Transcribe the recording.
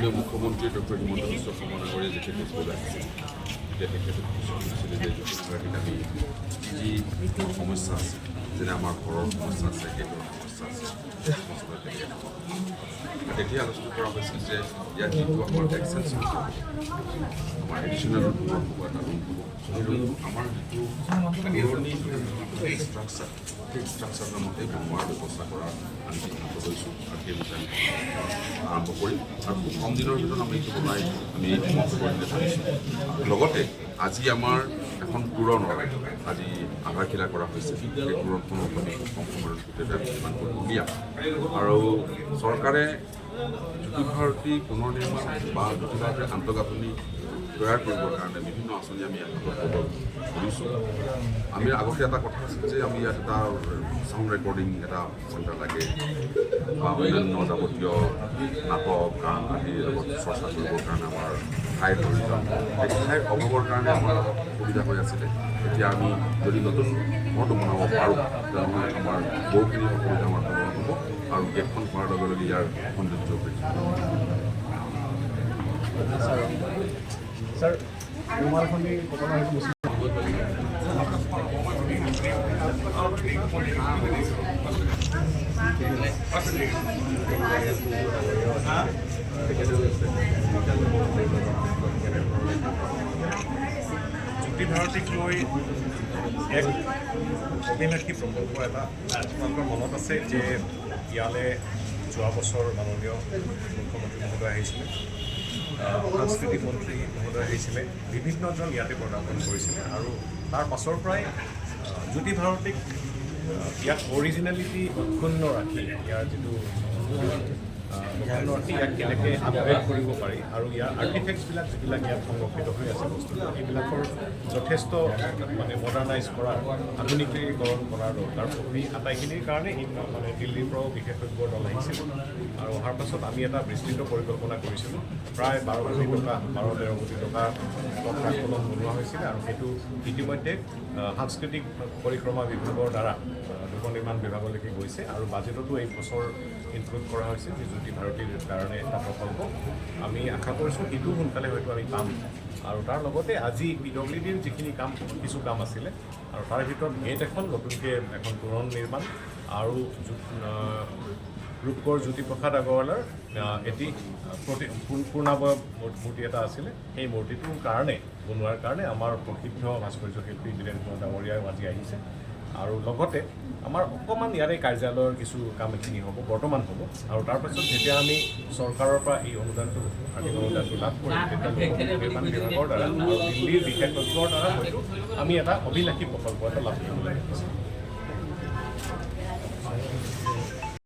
মাননীয় মুখ্যমন্ত্ৰী ডক্টৰ হিমন্ত বিশ্ব শৰ্মা ডাঙৰীয়াই যেতিয়া তেজপুৰ আহিছিল তেতিয়া তেখেতে কৈছিলে যে জ্যোতিগৰাকীত আমি যি সমস্যা আছে যেনে আমাৰ ঘৰৰ সমস্যা আছে সেইবোৰৰ সমস্যা আছে তেতিয়া আলোচনা কৰা হৈছিল যে ইয়াত যিটো আমাৰ টেক্সেল আমাৰ এডিশ্যনেল ৰুম হ'ব এটা ৰুম হ'ব সেই ৰুমটো আমাৰ যিটো পুৰণি ষ্ট্ৰাকচাৰ সেই ষ্ট্ৰাকচাৰ নামতে বনোৱাৰ ব্যৱস্থা কৰা আমি সিদ্ধান্ত লৈছোঁ আৰু সেই বিষয়ে আৰম্ভ কৰিম আৰু খুব কম দিনৰ ভিতৰত আমি এইটো বনাই আমি সমাপ্ত কৰিলে পাৰিছোঁ লগতে আজি আমাৰ এখন তোৰণৰ আজি আধাৰশিলা কৰা হৈছে সেই তোৰণখনক আমি খুব কম সময়ৰ ভিতৰতে আমি নিৰ্মাণ কৰি উলিয়াম আৰু চৰকাৰে জ্যোতি ভাৰতী পুনৰ নিৰ্মাণ বা জ্যোতি ভাৰতীৰ আন্তঃগাঁথনি তৈয়াৰ কৰিবৰ কাৰণে বিভিন্ন আঁচনি আমি কৰিছোঁ আমি আগতে এটা কথা আছিল যে আমি ইয়াত এটা চাউণ্ড ৰেকৰ্ডিং এটা চেণ্টাৰ লাগে বা অন্যান্য যাৱতীয় নাটক গান আদিৰ লগত চৰ্চা কৰিবৰ কাৰণে আমাৰ ঠাইৰ প্ৰয়োজন এই ঠাইৰ অভাৱৰ কাৰণে আমাৰ সুবিধা হৈ আছিলে এতিয়া আমি যদি নতুন ঘৰটো বনাব পাৰোঁ তেনেহ'লে আমাৰ বহুখিনি অসুবিধা আমাৰ সমাধান হ'ব আৰু গেটখন হোৱাৰ লগে লগে ইয়াৰ সৌন্দৰ্য বৃদ্ধি Sir, rumah ko ni pokoknya itu musik. জ্যোতি ভাৰতীক লৈ এক অভিলাষী প্ৰকল্প এটা আপোনালোকৰ মনত আছে যে ইয়ালৈ যোৱা বছৰ মাননীয় মুখ্যমন্ত্ৰী মহোদয় আহিছিলে সাংস্কৃতিক মন্ত্ৰী মহোদয় আহিছিলে বিভিন্নজন ইয়াতে প্ৰদৰ্শন কৰিছিলে আৰু তাৰ পাছৰ পৰাই জ্যোতি ভাৰতীক ইয়াক অৰিজিনেলিটি অক্ষুণ্ণ ৰাখি ইয়াৰ যিটো ইয়াক কেনেকৈ আপগ্ৰেড কৰিব পাৰি আৰু ইয়াৰ আৰ্টিফেক্টছবিলাক যিবিলাক ইয়াত সংৰক্ষিত হৈ আছে বস্তুবিলাক সেইবিলাকৰ যথেষ্ট মানে মডাৰ্ণাইজ কৰাৰ আধুনিকীকৰণ কৰাৰ দৰকাৰ এই আটাইখিনিৰ কাৰণে মানে দিল্লীৰ পৰাও বিশেষজ্ঞৰ দল আহিছিল আৰু অহাৰ পাছত আমি এটা বিস্তৃত পৰিকল্পনা কৰিছিলোঁ প্ৰায় 12 কোটি টকা 12-13 কোটি টকা তৎকালীন বনোৱা হৈছিলে আৰু সেইটো ইতিমধ্যে সাংস্কৃতিক পৰিক্ৰমা বিভাগৰ দ্বাৰা লোক নিৰ্মাণ বিভাগলৈকে গৈছে আৰু বাজেটতো এই বছৰ ইনক্লুড কৰা হৈছে যে জ্যোতি ভাৰতীৰ কাৰণে এটা প্ৰকল্প আমি আশা কৰিছোঁ সেইটো সোনকালে হয়তো আমি পাম আৰু তাৰ লগতে আজি PWDৰ যিখিনি কাম কিছু কাম আছিলে আৰু তাৰ ভিতৰত গেট এখন নতুনকৈ এখন তোৰণ নিৰ্মাণ আৰু ৰূপকৰ জ্যোতিপ্ৰসাদ আগৰৱালাৰ এটি পূৰ্ণাবয়ব মূৰ্তি এটা আছিলে সেই মূৰ্তিটোৰ কাৰণে বনোৱাৰ কাৰণে আমাৰ প্ৰসিদ্ধ ভাস্কৰ্য শিল্পী বীৰেন্দ্ৰ ডাঙৰীয়াও আজি আহিছে আৰু লগতে আমাৰ অকণমান ইয়াৰে কাৰ্যালয়ৰ কিছু কাম এইখিনি হ'ব বৰ্তমান হ'ব আৰু তাৰপাছত যেতিয়া আমি চৰকাৰৰ পৰা এই অনুদানটো আৰ্থিক অনুদানটো লাভ কৰিম তেতিয়া নিৰ্মাণ বিভাগৰ দ্বাৰা আৰু দিল্লীৰ বিশেষজ্ঞৰ দ্বাৰা হয়তো আমি এটা অভিলাষী প্ৰকল্প এটা লাভ কৰিবলৈ